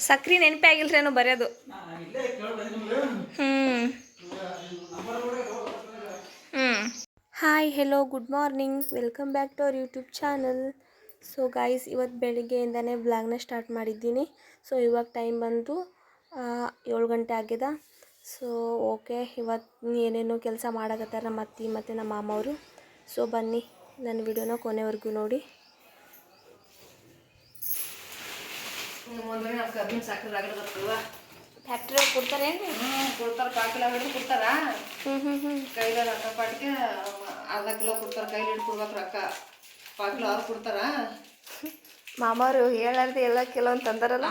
ಸಕ್ರಿ ನೆನಪೇ ಆಗಿಲ್ರೇನು ಬರೆಯೋದು. Hi hello good morning, welcome back to our YouTube channel. So guys, ಇವತ್ತು ಬೆಳಿಗ್ಗೆಯಿಂದನೇ ವ್ಲಾಗ್ನ ಸ್ಟಾರ್ಟ್ ಮಾಡಿದ್ದೀನಿ. ಸೊ ಇವಾಗ ಟೈಮ್ ಬಂದು 7 ಗಂಟೆ ಆಗಿದೆ. ಸೊ ಓಕೆ, ಇವತ್ತು ಏನೇನೋ ಕೆಲಸ ಮಾಡಕತ್ತಾರ ನಮ್ಮ ಅತ್ತಿ ಮತ್ತು ನಮ್ಮ ಮಾಮ ಅವರು. ಸೊ ಬನ್ನಿ ನನ್ನ ವಿಡಿಯೋನ ಕೊನೆವರೆಗೂ ನೋಡಿ. ಫ್ಯಾಕ್ಟ್ರಿ ಕೊಡ್ತಾರೇನು? ಕೊಡ್ತಾರೆ. 4 ಕಿಲೋ ಹಿಡಿದು ಕೊಡ್ತಾರ. ಕೈಲ ರೊಕ್ಕ ಪಾಟಿಗೆ ಅರ್ಧ ಕಿಲೋ ಕೊಡ್ತಾರೆ. ಕೈಲಿ ಹಿಡಿದು ಕೊಡ್ಬೇಕು ರೊಕ್ಕ. 4 ಕಿಲೋ ಅವ್ರು ಕೊಡ್ತಾರ. ಮಾಮವರು ಹೇಳಾರ್ದು ಎಲ್ಲ ಕಿಲೋ ಅಂತ ಅಂದಾರಲ್ಲ,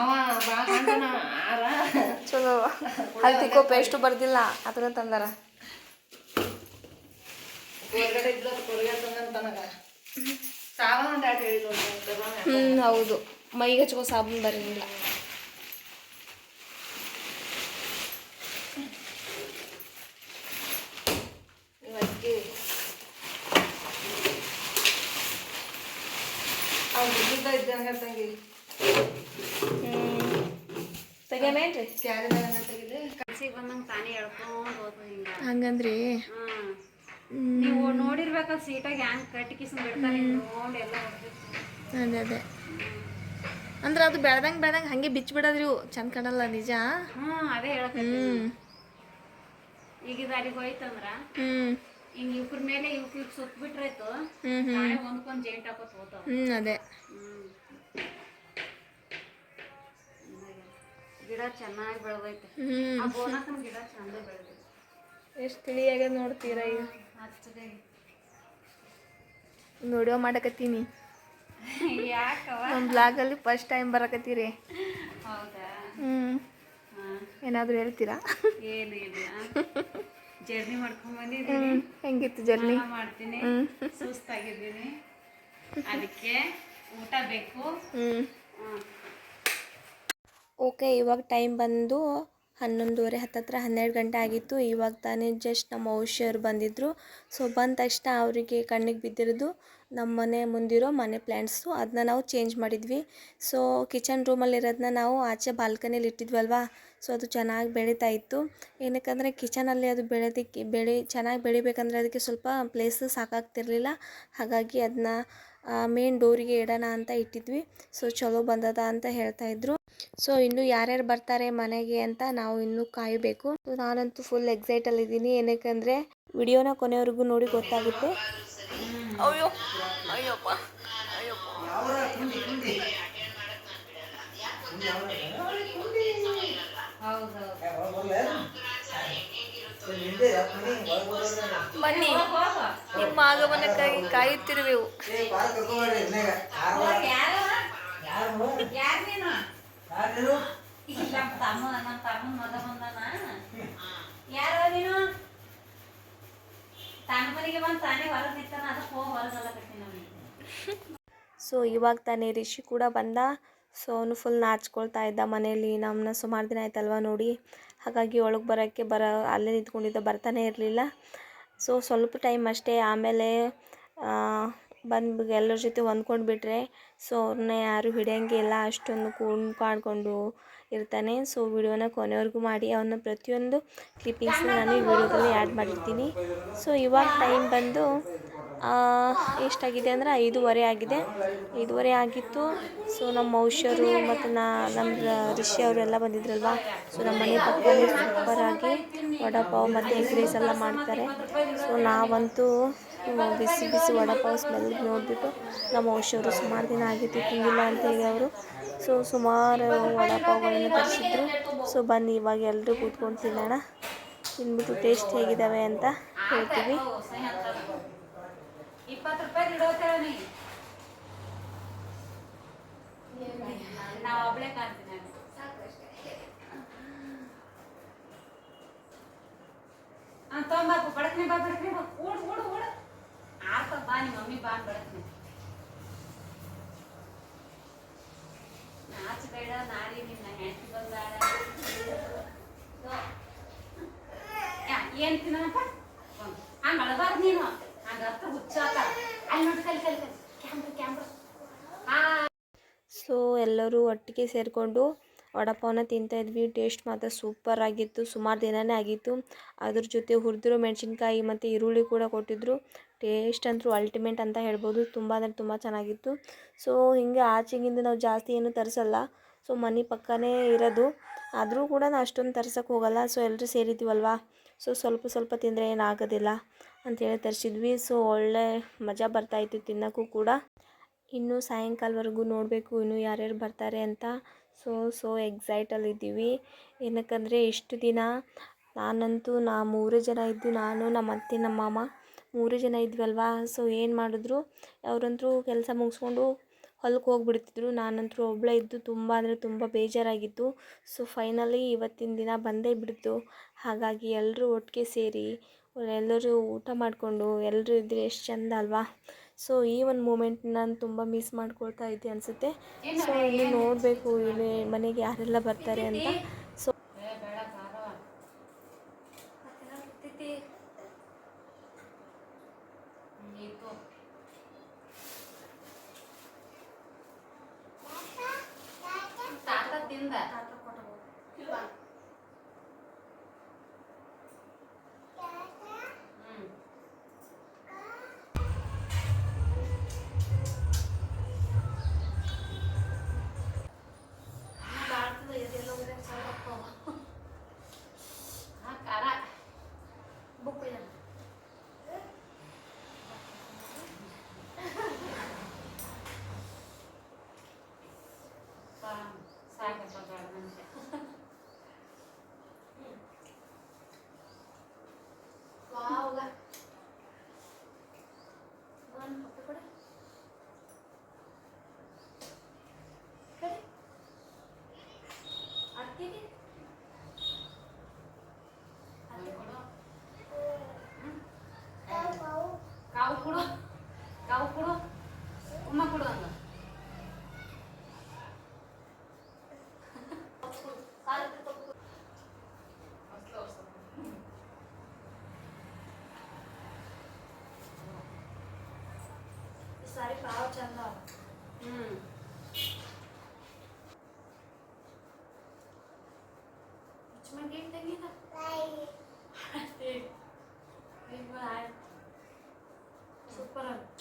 ಚಲೋ. ಅಲ್ಲಿ ತಿಕ್ಕೋ ಪೇಸ್ಟು ಬರ್ದಿಲ್ಲ ಅದನ್ನ ತಂದಾರ. ಹೊರಗಡೆ ಇದ್ದ ಹೊರಗಡೆ ತಂದಂತನಗ ಸಾಬಾನು ಒಂದು 2 ಹೇಳಿಲ್ಲ. ಹೌದು, ಮೈಗೆ ಹಚ್ಕೋ ಸಾಬೂನು ಬರಲಿಲ್ಲ. ತಂಗಿ ತೆಗಿಯಮೇನ್ರಿ? ಕಳ್ಸಿಗೆ ಬಂದಂಗೆ ತಾನೇ ಹೇಳ್ಕೊಂಡು ಹೋದ್ರು. ಹಿಂಗೆ ಹಂಗಂದ್ರಿ? ನೀವು ನೋಡಿರ್ಬೇಕಲ್ಲ ಸೀಟಾಗಿ ಹ್ಯಾಂಗೆ ಕಟ್ಟಿಕಿಸ್ ಬಿಡ್ತಾರೆ ನೋಡಿ ಎಲ್ಲ. ಅದೇ ಅದೇ ಅಂದ್ರೆ ಅದು ಬೆಳ್ದಂಗೆ ಹಂಗೆ ಬಿಚ್ಚಿಬಿಡೋದ್ರಿ, ಚಂದ ಕಾಣಲ್ಲ ನಿಜ. ಅದೇ ಹೇಳಕ್ಕೆ. ಈಗ ದಾರಿಗೆ ಹೋಯ್ತಂದ್ರ ಹಿಂಗೆ ಇವ್ರ ಮೇಲೆ ಇವ್ಕ ಸುತ್ತ ಬಿಟ್ರಾಯ್ತು, ನಾಳೆ ಹೊಂದ್ಕೊಂಡು ಜೇಂಟ್ ಹಾಕೋತ್ ಹೋತಾವ. ಅದೇ ಗಿಡ ಚೆನ್ನಾಗಿ ಬೆಳೆದೈತೆ. ಆ ಬೋನಕನ ಗಿಡ ಚಂದ ಬೆಳೆದೈತೆ. ಎಷ್ಟು ತಿಳಿಯಾಗ ನೋಡ್ತೀರಾ ಈಗ? ನೋಡಿಯೋ ಮಾಡಕತ್ತೀನಿ. ಯಾಕವ ನಮ್ಮ ಬ್ಲಾಗಲ್ಲಿ ಫಸ್ಟ್ ಟೈಮ್ ಬರಕತ್ತೀರಿ. ಹೌದಾ? ಏನಾದರೂ ಹೇಳ್ತೀರಾ? ಏನು ಇಲ್ಲ, ಜರ್ನಿ ಮಾಡ್ಕೊಂಡ್ ಬಂದಿದ್ದೀನಿ. ಹೆಂಗಿತ್ತು ಜರ್ನಿ? ಮಾಡ್ತೀನಿ, ಸುಸ್ತಾಗಿದ್ದೀನಿ, ಅದಕ್ಕೆ ಊಟ ಬೇಕು. ಓಕೆ, ಇವಾಗ ಟೈಮ್ ಬಂದು 11:30 ಹತ್ತತ್ರ 12 ಗಂಟೆ ಆಗಿತ್ತು. ಇವಾಗ ತಾನೇ ಜಸ್ಟ್ ನಮ್ಮ ಔಷಧಿಯವರು ಬಂದಿದ್ದರು. ಸೊ ಬಂದ ತಕ್ಷಣ ಅವರಿಗೆ ಕಣ್ಣಿಗೆ ಬಿದ್ದಿರೋದು ನಮ್ಮ ಮನೆ ಮುಂದಿರೋ ಮನೆ ಪ್ಲ್ಯಾಂಟ್ಸು, ಅದನ್ನ ನಾವು ಚೇಂಜ್ ಮಾಡಿದ್ವಿ. ಸೊ ಕಿಚನ್ ರೂಮಲ್ಲಿರೋದನ್ನ ನಾವು ಆಚೆ ಬಾಲ್ಕನಿಯಲ್ಲಿ ಇಟ್ಟಿದ್ವಲ್ವಾ, ಸೊ ಅದು ಚೆನ್ನಾಗಿ ಬೆಳೀತಾ ಇತ್ತು. ಏನಕ್ಕಂದರೆ ಕಿಚನಲ್ಲಿ ಅದು ಚೆನ್ನಾಗಿ ಬೆಳಿಬೇಕಂದ್ರೆ ಅದಕ್ಕೆ ಸ್ವಲ್ಪ ಪ್ಲೇಸ್ ಸಾಕಾಗ್ತಿರ್ಲಿಲ್ಲ. ಹಾಗಾಗಿ ಅದನ್ನ ಮೇನ್ ಡೋರಿಗೆ ಇಡೋಣ ಅಂತ ಇಟ್ಟಿದ್ವಿ. ಸೊ ಚಲೋ ಬಂದದ ಅಂತ ಹೇಳ್ತಾಯಿದ್ರು. ಸೊ ಇನ್ನೂ ಯಾರ್ಯಾರು ಬರ್ತಾರೆ ಮನೆಗೆ ಅಂತ ನಾವು ಇನ್ನೂ ಕಾಯಬೇಕು. ನಾನಂತೂ ಫುಲ್ ಎಕ್ಸೈಟಲ್ಲಿದ್ದೀನಿ. ಏನಕ್ಕಂದರೆ ವಿಡಿಯೋನ ಕೊನೆವರೆಗೂ ನೋಡಿ ಗೊತ್ತಾಗುತ್ತೆ. ಅಯ್ಯೋ ಅಯ್ಯಪ್ಪ ಅಯ್ಯಪ್ಪ. ಬನ್ನಿ, ನಿಮ್ಮ ಆಗಮನಕ್ಕಾಗಿ ಕಾಯುತ್ತಿರುವೆವು. ಸೊ ಇವಾಗ ತಾನೇ ರಿಷಿ ಕೂಡ ಬಂದ. ಸೊ ಅವನು ಫುಲ್ ನಾಚ್ಕೊಳ್ತಾ ಇದ್ದ ಮನೇಲಿ. ನಮ್ಮನ್ನ ಸುಮಾರು ದಿನ ಆಯ್ತಲ್ವ ನೋಡಿ, ಹಾಗಾಗಿ ಒಳಗೆ ಬರೋಕ್ಕೆ ಅಲ್ಲೇ ನಿಂತ್ಕೊಂಡಿದ್ದ, ಬರ್ತಾನೆ ಇರಲಿಲ್ಲ. ಸೊ ಸ್ವಲ್ಪ ಟೈಮ್ ಅಷ್ಟೇ, ಆಮೇಲೆ ಬಂದು ಎಲ್ಲರ ಜೊತೆ ಹೊಂದ್ಕೊಂಡು ಬಿಟ್ರೆ ಸೊ ಅವ್ರನ್ನ ಯಾರು ಹಿಡಿಯೋಂಗೆ ಇಲ್ಲ, ಅಷ್ಟೊಂದು ಕಾಡ್ಕೊಂಡು ಇರ್ತಾನೆ. ಸೊ ವಿಡಿಯೋನ ಕೊನೆವರೆಗೂ ಮಾಡಿ, ಅವನ ಪ್ರತಿಯೊಂದು ಕ್ಲಿಪ್ಪಿಂಗ್ಸ್ನ ನಾನು ಈ ವಿಡಿಯೋದಲ್ಲಿ ಆ್ಯಡ್ ಮಾಡಿರ್ತೀನಿ. ಸೊ ಇವಾಗ ಟೈಮ್ ಬಂದು ಎಷ್ಟಾಗಿದೆ ಅಂದರೆ 5:15 ಆಗಿದೆ. 5:15 ಆಗಿತ್ತು. ಸೊ ನಮ್ಮ ಔಷರು ಮತ್ತು ನಮ್ಮ ರಿಷಿ ಅವರೆಲ್ಲ ಬಂದಿದ್ರಲ್ವ. ಸೊ ನಮ್ಮ ಮನೆ ಪಕ್ಕದಲ್ಲಿ ಸೂಪರಾಗಿ ವಡಾಪಾವ್ ಮತ್ತು ಎಗ್ ರೈಸ್ ಎಲ್ಲ ಮಾಡ್ತಾರೆ. ಸೊ ನಾವಂತೂ ಬಿಸಿ ಬಿಸಿ ವಡಾಪಾವ್ ಸ್ಮೆಲ್ ನೋಡಿಬಿಟ್ಟು ನಮ್ಮ ಔಷರು ಸುಮಾರು ದಿನ ಆಗಿತ್ತು ತಿಂದಿಲ್ಲ ಅಂತ ಹೇಳಿ ಅವರು ಸೊ ಸುಮಾರು ವಡಾಪಾವ್ಗಳನ್ನು ತರಿಸಿದ್ರು. ಸೊ ಬನ್ನಿ ಇವಾಗ ಎಲ್ಲರೂ ಕೂತ್ಕೊಂಡು ತಿನ್ನೋಣ, ತಿಂದ್ಬಿಟ್ಟು ಟೇಸ್ಟ್ ಹೇಗಿದ್ದಾವೆ ಅಂತ ಹೇಳ್ತೀವಿ. 20 ರೂಪಾಯಿ ಇಡೋತೇವೆ. ನಾವು ಒಬ್ಳೆ ಕಾಣ್ತೀನಿ. ತೊಂಬಾಕು ಬಡಕ್ನೆ ಬಾ ಓಡು ಓಡು ಓಡು ಆಡ್ತ ಬಾ, ನಿಮ್ಮ ಮಮ್ಮಿ ಬಾ ಬಡಕ್ನೆ. ನಾಚು ಬೇಡ, ನಾರಿ ನಿನ್ನ ಹೆಂಡತಿ ಬಂದಾಳ. ಏನು ತಿನ್ನಪ್ಪ ಹಂಗೆ ಅಳಬಾರ್ದು ನೀನು, ಹಂಗೆ ಅರ್ಥ ಹುಚ್ಚಾಕ. ಅಲ್ಲಿ ನೋಡಿ ಕಲಿ ಕಲಿ ಕಲಿ ಕ್ಯಾಮ್ರಾ. ಸೊ ಎಲ್ಲರೂ ಒಟ್ಟಿಗೆ ಸೇರಿಕೊಂಡು ವಡಾಪಾವನ್ನ ತಿಂತಾಯಿದ್ವಿ. ಟೇಸ್ಟ್ ಮಾತ್ರ ಸೂಪರ್ ಆಗಿತ್ತು. ಸುಮಾರು ದಿನವೇ ಆಗಿತ್ತು. ಅದ್ರ ಜೊತೆ ಹುರಿದಿರೋ ಮೆಣಸಿನ್ಕಾಯಿ ಮತ್ತು ಈರುಳ್ಳಿ ಕೂಡ ಕೊಟ್ಟಿದ್ದರು. ಟೇಸ್ಟ್ ಅಂತೂ ಅಲ್ಟಿಮೇಟ್ ಅಂತ ಹೇಳ್ಬೋದು. ತುಂಬ ಅಂದರೆ ತುಂಬ ಚೆನ್ನಾಗಿತ್ತು. ಸೊ ಹಿಂಗೆ ಆಚೆಗಿಂದ ನಾವು ಜಾಸ್ತಿ ಏನು ತರಿಸಲ್ಲ. ಸೊ ಮನೆ ಪಕ್ಕನೇ ಇರೋದು. ಆದರೂ ಕೂಡ ನಾನು ಅಷ್ಟೊಂದು ತರ್ಸೋಕ್ಕೆ ಹೋಗಲ್ಲ. ಸೊ ಎಲ್ಲರೂ ಸೇರಿದ್ದೀವಲ್ವ, ಸೊ ಸ್ವಲ್ಪ ಸ್ವಲ್ಪ ತಿಂದರೆ ಏನಾಗೋದಿಲ್ಲ ಅಂಥೇಳಿ ತರಿಸಿದ್ವಿ. ಸೊ ಒಳ್ಳೆ ಮಜಾ ಬರ್ತಾಯಿತ್ತು ತಿನ್ನೋಕ್ಕೂ ಕೂಡ. ಇನ್ನು ಸಾಯಂಕಾಲವರೆಗೂ ನೋಡಬೇಕು ಇನ್ನು ಯಾರ್ಯಾರು ಬರ್ತಾರೆ ಅಂತ. ಸೊ ಎಕ್ಸೈಟಲ್ಲಿದ್ದೀವಿ. ಏನಕ್ಕಂದರೆ ಇಷ್ಟು ದಿನ ನಾನಂತೂ 3 ಜನ ಇದ್ದು, ನಾನು ನಮ್ಮ ಅತ್ತೆ ನಮ್ಮ ಮಾಮ 3 ಜನ ಇದ್ವಲ್ವಾ. ಸೊ ಏನು ಮಾಡಿದ್ರು, ಅವರಂತರೂ ಕೆಲಸ ಮುಗಿಸ್ಕೊಂಡು ಹೊಲಕ್ಕೆ ಹೋಗಿಬಿಡ್ತಿದ್ರು. ನಾನಂತರೂ ಒಬ್ಬಳೇ ಇದ್ದು ತುಂಬ ಅಂದರೆ ತುಂಬ ಬೇಜಾರಾಗಿತ್ತು. ಸೊ ಫೈನಲಿ ಇವತ್ತಿನ ದಿನ ಬಂದೇ ಬಿಡ್ತು. ಹಾಗಾಗಿ ಎಲ್ಲರೂ ಒಟ್ಟಿಗೆ ಸೇರಿ ಎಲ್ಲರೂ ಊಟ ಮಾಡಿಕೊಂಡು ಎಲ್ಲರೂ ಇದ್ದರೆ ಎಷ್ಟು ಚೆಂದ ಅಲ್ವಾ. ಸೊ ಈ ಒಂದು ಮೂಮೆಂಟ್ ನಾನು ತುಂಬ ಮಿಸ್ ಮಾಡ್ಕೊಳ್ತಾ ಇದ್ದೆ ಅನಿಸುತ್ತೆ. ಸೊ ಇನ್ನು ನೋಡಬೇಕು ಇನ್ನು ಮನೆಗೆ ಯಾರೆಲ್ಲ ಬರ್ತಾರೆ ಅಂತ. ಸೊ ತಾತ ತಿಂದ ಖಾರ ಬುಕ್ ಸಾಕಪ್ಪ ಬೇಡ ಮನುಷ್ಯ. ಕಾವು ಕೊಡು ಉಮ್ಮ ಕೊಡು ಅಂದ. ಸಾರಿ ಕಾವು ಚಂದ. ಸೂಪರ್ ಆಗಿ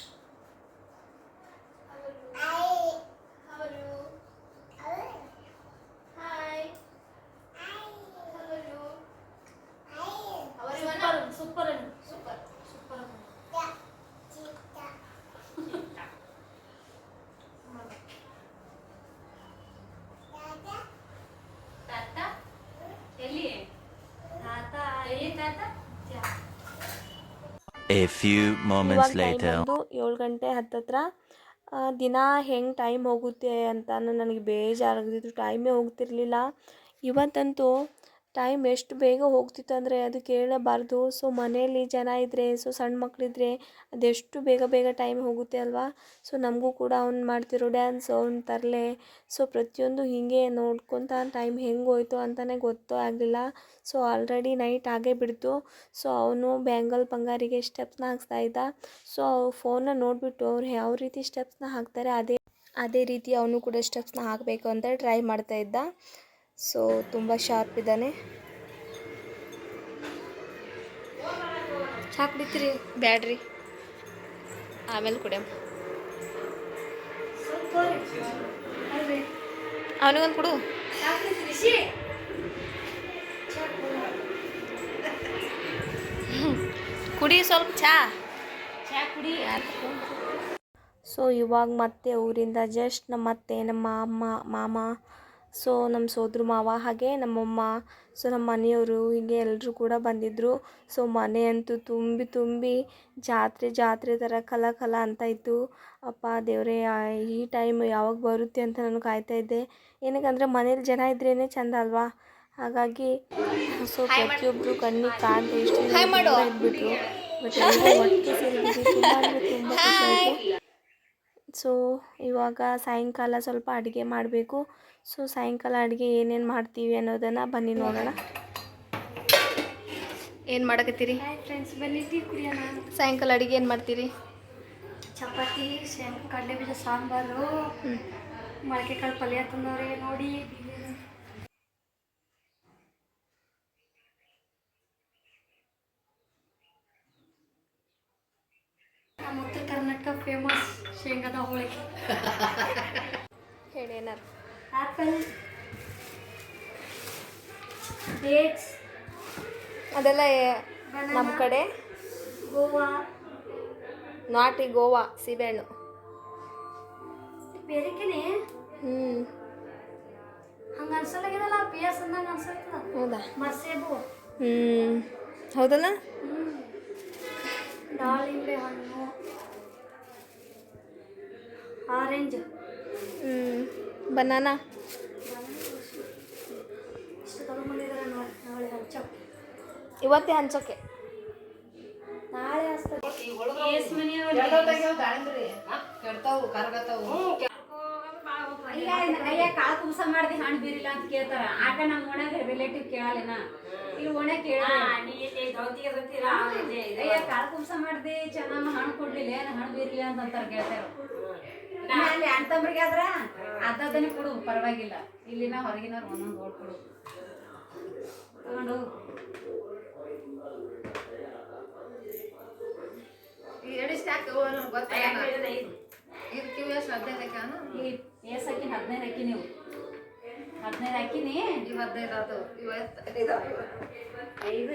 A few moments later. ಬಂದು 7 ಗಂಟೆ ಹತ್ತತ್ರ. ದಿನ ಹೆಂಗೆ ಟೈಮ್ ಹೋಗುತ್ತೆ ಅಂತ ನನಗೆ ಬೇಜಾರಾಗ್ತಿತ್ತು. ಟೈಮೇ ಹೋಗ್ತಿರ್ಲಿಲ್ಲ. ಇವತ್ತಂತೂ ಟೈಮ್ ಎಷ್ಟು ಬೇಗ ಹೋಗ್ತಿತ್ತು ಅಂದರೆ ಅದು ಕೇಳಬಾರ್ದು. ಸೊ ಮನೆಯಲ್ಲಿ ಜನ ಇದ್ದರೆ, ಸೊ ಸಣ್ಣ ಮಕ್ಕಳಿದ್ರೆ ಅದೆಷ್ಟು ಬೇಗ ಬೇಗ ಟೈಮ್ ಹೋಗುತ್ತೆ ಅಲ್ವಾ. ಸೊ ನಮಗೂ ಕೂಡ ಅವ್ನು ಮಾಡ್ತಿರೋ ಡ್ಯಾನ್ಸ್, ಅವ್ನು ತರಲೆ, ಸೊ ಪ್ರತಿಯೊಂದು ಹೀಗೆ ನೋಡ್ಕೊತ ಟೈಮ್ ಹೆಂಗೆ ಹೋಯ್ತು ಅಂತಲೇ ಗೊತ್ತೂ ಆಗಲಿಲ್ಲ. ಸೊ ಆಲ್ರೆಡಿ ನೈಟ್ ಆಗೇ ಬಿಡ್ತು. ಸೊ ಅವನು ಬ್ಯಾಂಗಲ್ ಬಂಗಾರಿಗೆ ಸ್ಟೆಪ್ಸ್ನ ಹಾಕ್ಸ್ತಾಯಿದ್ದ. ಸೊ ಫೋನ್ನ ನೋಡಿಬಿಟ್ಟು ಅವ್ರು ಯಾವ ರೀತಿ ಸ್ಟೆಪ್ಸ್ನ ಹಾಕ್ತಾರೆ ಅದೇ ರೀತಿ ಅವನು ಕೂಡ ಸ್ಟೆಪ್ಸ್ನ ಹಾಕಬೇಕು ಅಂತ ಟ್ರೈ ಮಾಡ್ತಾಯಿದ್ದ. ಸೊ ತುಂಬ ಶಾರ್ಪ್ ಇದ್ದಾನೆ. ಚಹಾ ಕುಡಿತೀರಿ? ಬ್ಯಾಡ್ರಿ, ಆಮೇಲೆ ಕುಡಿಯಂ. ಅವನಿಗೊಂದು ಕೊಡು. ಕುಡಿ ಸ್ವಲ್ಪ ಚಹಾ ಕುಡಿ. ಸೊ ಇವಾಗ ಮತ್ತೆ ಊರಿಂದ ಜಸ್ಟ್ ನಮ್ಮ ಅತ್ತೆ, ನಮ್ಮ ಅಮ್ಮ, ಮಾಮ, ಸೊ ನಮ್ಮ ಸೋದ್ರ ಮಾವ, ಹಾಗೆ ನಮ್ಮಮ್ಮ, ಸೊ ನಮ್ಮ ಮನೆಯವರು, ಹೀಗೆ ಎಲ್ಲರೂ ಕೂಡ ಬಂದಿದ್ದರು. ಸೊ ಮನೆ ಅಂತೂ ತುಂಬಿ ಜಾತ್ರೆ ಥರ ಕಲ ಅಂತ ಇತ್ತು. ಅಪ್ಪ ದೇವರೇ, ಈ ಟೈಮ್ ಯಾವಾಗ ಬರುತ್ತೆ ಅಂತ ನಾನು ಕಾಯ್ತಾಯಿದ್ದೆ. ಏನಕ್ಕಂದರೆ ಮನೇಲಿ ಜನ ಇದ್ರೇ ಚೆಂದ ಅಲ್ವಾ. ಹಾಗಾಗಿ ಸೊ ಪ್ರತಿಯೊಬ್ಬರು ಕಣ್ಣಿಗೆ ಕಾಣದೆ ಇಷ್ಟು ಇದ್ಬಿಟ್ರು. ಬಟ್ ಒಟ್ಟಿಗೆ ಸೇರಿದ್ವಿ. ತುಂಬ ಅಂದರೆ ತುಂಬ ಖುಷಿ ಆಯಿತು. ಸೊ ಇವಾಗ ಸಾಯಂಕಾಲ ಸ್ವಲ್ಪ ಅಡುಗೆ ಮಾಡಬೇಕು. ಸೊ ಸಾಯಂಕಾಲ ಅಡುಗೆ ಏನೇನು ಮಾಡ್ತೀವಿ ಅನ್ನೋದನ್ನು ಬನ್ನಿ ನೋಡೋಣ. ಏನು ಮಾಡಕತ್ತೀರಿ? ಫ್ರೆಂಡ್ಸ್ ಬನ್ನಿ ಟೀ ಕುಡಿಯೋಣ. ಸಾಯಂಕಾಲ ಅಡುಗೆ ಏನು ಮಾಡ್ತೀರಿ? ಚಪಾತಿ, ಕಡಲೆ ಬೀಜ ಸಾಂಬಾರು, ಮೊಳಕೆ ಕಾಳು ಪಲ್ಯ ತಂದವ್ರೆ ನೋಡಿ. ನಮ್ಮ ಉತ್ತರ ಕರ್ನಾಟಕ ಫೇಮಸ್ ಶೇಂಗಾದ ಹೋಳಿಗೆ. ಹೇಳಿ ಏನಾರು. ಆ್ಯಪಲ್, ಡೇಟ್ಸ್, ಅದೆಲ್ಲ ನಮ್ಮ ಕಡೆ ಗೋವಾ, ನಾಟಿ ಗೋವಾ ಸೀಬೆಹಣ್ಣು. ಬೇರೆಕೆನೆ ಹಂಗೆ ಅನ್ಸಲಾಗಿದಲ್ಲ, ಪಿ ಎಸ್ ಅಂದಂಗೆ ಅನ್ಸತ್ತದ. ಹೌದಾ? ಮರ್ಸೇಬು, ಹೌದಲ್ಲ? ದಾಳಿಂಬೆ ಹಣ್ಣು, ಆರೆಂಜ್, ಬನಾನಾ. ಇಷ್ಟು ತಗೊಂಡ್ಬಂದಿದ್ದಾರೆ ನೋಡಿ. ನಾಳೆ ಹಂಚಕ್ಕೆ, ಇವತ್ತೇ ಹಂಚೋಕೆ. ನಾಳೆ ಹಚ್ತದೆ. ಕೆಡ್ತಾವು ಕರ್ಗತಾವು. ಅಯ್ಯ ಕಾಳು ಕುಂಸ ಮಾಡ್ದಿ ಹಣ್ಣು ಬೀರಿಲ್ಲ ಅಂತ ಕೇಳ್ತಾರ. ಆಗ ನಮ್ಮ ಓಣ್ಯಾಗ ರಿಲೇಟಿವ್ ಕೇಳಲೇನ, ಇಲ್ಲಿ ಓಣ್ಯಾಗ ಕೇಳ ಅಯ್ಯ ಕಾಳು ಕುಂಸ ಮಾಡ್ದಿ ಚೆನ್ನಮ್ಮ ಹಣ್ಣು ಕೊಡ್ಲಿಲ್ಲ ಹಣ್ಣು ಬೀರಿಲ್ಲ ಅಂತಾರ ಕೇಳ್ತಾರ. ಅಲ್ಲಿ ಅಂತಂಬ್ರಿಗೆ ಆದ್ರ ಅದನ್ನೇ ಕೊಡು ಪರವಾಗಿಲ್ಲ. ಇಲ್ಲಿನ ಹೊರಗಿನವ್ರು ಒಂದೊಂದು ಓಡ್ ಕೊಡು ತಗೊಂಡು ಎಡಿಸ್ಟಾಕ್ ಗೊತ್ತಾಗ ಇದು ಕಿವಿ ಎಷ್ಟು 15 ಹಾಕ್ಯಾನು. ಏಸ್ ಹಾಕಿನಿ 15 ಹಾಕಿ ನೀವು 15 ಹಾಕಿನಿ. ಇವು 15 ಆದವು. ಇವು 5 5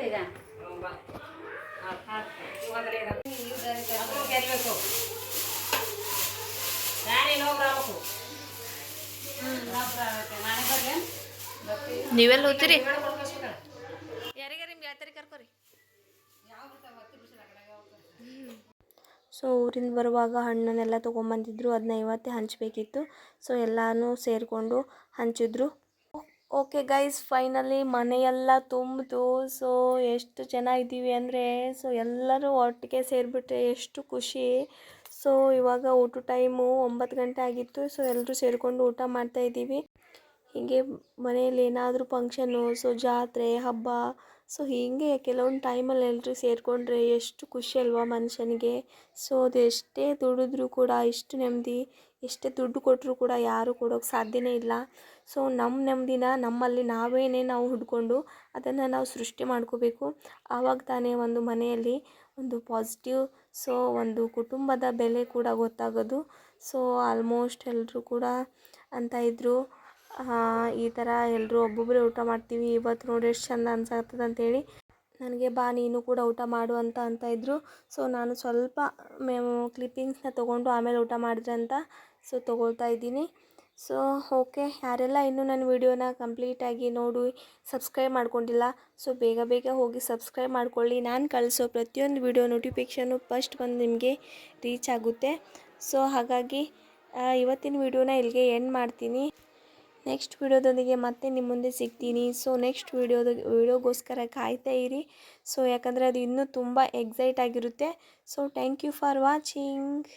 ಈಗ ಗೆಲ್ಬೇಕು. ಯಾರು ಇನ್ನೊಬ್ರು ಆಗ್ಬೇಕು. ನಾನೇ ಬರ್ಲಿ. ನೀವೆಲ್ಲ ಹೋಗ್ತೀರಿ? ಯಾರಿಗಾರ ನಿಮ್ಗೆ ಯಾವ ಕರ್ಕೋರಿ. ಸೊ ಊರಿಂದ ಬರುವಾಗ ಹಣ್ಣನ್ನೆಲ್ಲ ತೊಗೊಂಬಂದಿದ್ರು, ಅದನ್ನ ಇವತ್ತೇ ಹಂಚಬೇಕಿತ್ತು. ಸೊ ಎಲ್ಲನೂ ಸೇರಿಕೊಂಡು ಹಂಚಿದ್ರು. ಓಕೆ ಗೈಸ್, ಫೈನಲಿ ಮನೆಯೆಲ್ಲ ತುಂಬಿತು. ಸೊ ಎಷ್ಟು ಜನ ಇದ್ದೀವಿ ಅಂದರೆ, ಸೊ ಎಲ್ಲರೂ ಒಟ್ಟಿಗೆ ಸೇರಿಬಿಟ್ರೆ ಎಷ್ಟು ಖುಷಿ. ಸೊ ಇವಾಗ ಊಟ ಟೈಮು 9 ಗಂಟೆ ಆಗಿತ್ತು. ಸೊ ಎಲ್ಲರೂ ಸೇರಿಕೊಂಡು ಊಟ ಮಾಡ್ತಾಯಿದ್ದೀವಿ. ಹೀಗೆ ಮನೆಯಲ್ಲಿ ಏನಾದರೂ ಫಂಕ್ಷನ್ನು, ಸೊ ಜಾತ್ರೆ ಹಬ್ಬ, ಸೊ ಹೀಗೆ ಕೆಲವೊಂದು ಟೈಮಲ್ಲಿ ಎಲ್ಲರೂ ಸೇರಿಕೊಂಡ್ರೆ ಎಷ್ಟು ಖುಷಿ ಅಲ್ವಾ ಮನುಷ್ಯನಿಗೆ. ಸೊ ಅದು ಎಷ್ಟೇ ದುಡಿದ್ರೂ ಕೂಡ, ಇಷ್ಟು ನೆಮ್ಮದಿ ಎಷ್ಟೇ ದುಡ್ಡು ಕೊಟ್ಟರೂ ಕೂಡ ಯಾರೂ ಕೊಡೋಕ್ಕೆ ಸಾಧ್ಯನೇ ಇಲ್ಲ. ಸೊ ನಮ್ಮ ನೆಮ್ಮದಿನ ನಮ್ಮಲ್ಲಿ ನಾವು ಹುಡ್ಕೊಂಡು ಅದನ್ನು ನಾವು ಸೃಷ್ಟಿ ಮಾಡ್ಕೋಬೇಕು. ಆವಾಗ ತಾನೇ ಒಂದು ಮನೆಯಲ್ಲಿ ಒಂದು ಪಾಸಿಟಿವ್, ಸೊ ಒಂದು ಕುಟುಂಬದ ಬೆಲೆ ಕೂಡ ಗೊತ್ತಾಗೋದು. ಸೊ ಆಲ್ಮೋಸ್ಟ್ ಎಲ್ಲರೂ ಕೂಡ ಅಂತ ಇದ್ದರು, ಈ ಥರ ಎಲ್ಲರೂ ಒಬ್ಬೊಬ್ಬರೇ ಊಟ ಮಾಡ್ತೀವಿ, ಇವತ್ತು ನೋಡಿ ಎಷ್ಟು ಚಂದ ಅನ್ಸತ್ತದ ಅಂತೇಳಿ. ನನಗೆ ಬಾ ನೀನು ಕೂಡ ಊಟ ಮಾಡು ಅಂತ ಇದ್ದರು. ಸೊ ನಾನು ಸ್ವಲ್ಪ ಕ್ಲಿಪ್ಪಿಂಗ್ಸ್ನ ತೊಗೊಂಡು ಆಮೇಲೆ ಊಟ ಮಾಡಿದ್ರೆ ಅಂತ ಸೊ ತೊಗೊಳ್ತಾ ಇದ್ದೀನಿ. ಸೊ ಓಕೆ, ಯಾರೆಲ್ಲ ಇನ್ನೂ ನನ್ನ ವೀಡಿಯೋನ ಕಂಪ್ಲೀಟಾಗಿ ನೋಡಿ ಸಬ್ಸ್ಕ್ರೈಬ್ ಮಾಡ್ಕೊಂಡಿಲ್ಲ, ಸೊ ಬೇಗ ಹೋಗಿ ಸಬ್ಸ್ಕ್ರೈಬ್ ಮಾಡ್ಕೊಳ್ಳಿ. ನಾನು ಕಳಿಸೋ ಪ್ರತಿಯೊಂದು ವೀಡಿಯೋ ನೋಟಿಫಿಕೇಷನ್ನು ಫಸ್ಟ್ ಬಂದು ನಿಮಗೆ ರೀಚ್ ಆಗುತ್ತೆ. ಸೊ ಹಾಗಾಗಿ ಇವತ್ತಿನ ವೀಡಿಯೋನ ಇಲ್ಲಿಗೆ ಎಂಡ್ ಮಾಡ್ತೀನಿ. ನೆಕ್ಸ್ಟ್ ವೀಡಿಯೋದೊಂದಿಗೆ ಮತ್ತೆ ನಿಮ್ಮ ಮುಂದೆ ಸಿಗ್ತೀನಿ. ಸೊ ನೆಕ್ಸ್ಟ್ ವೀಡಿಯೋಗೋಸ್ಕರ ಕಾಯ್ತಾ ಇರಿ. ಸೊ ಯಾಕಂದರೆ ಅದು ಇನ್ನೂ ತುಂಬ ಎಕ್ಸೈಟ್ ಆಗಿರುತ್ತೆ. So thank you for watching.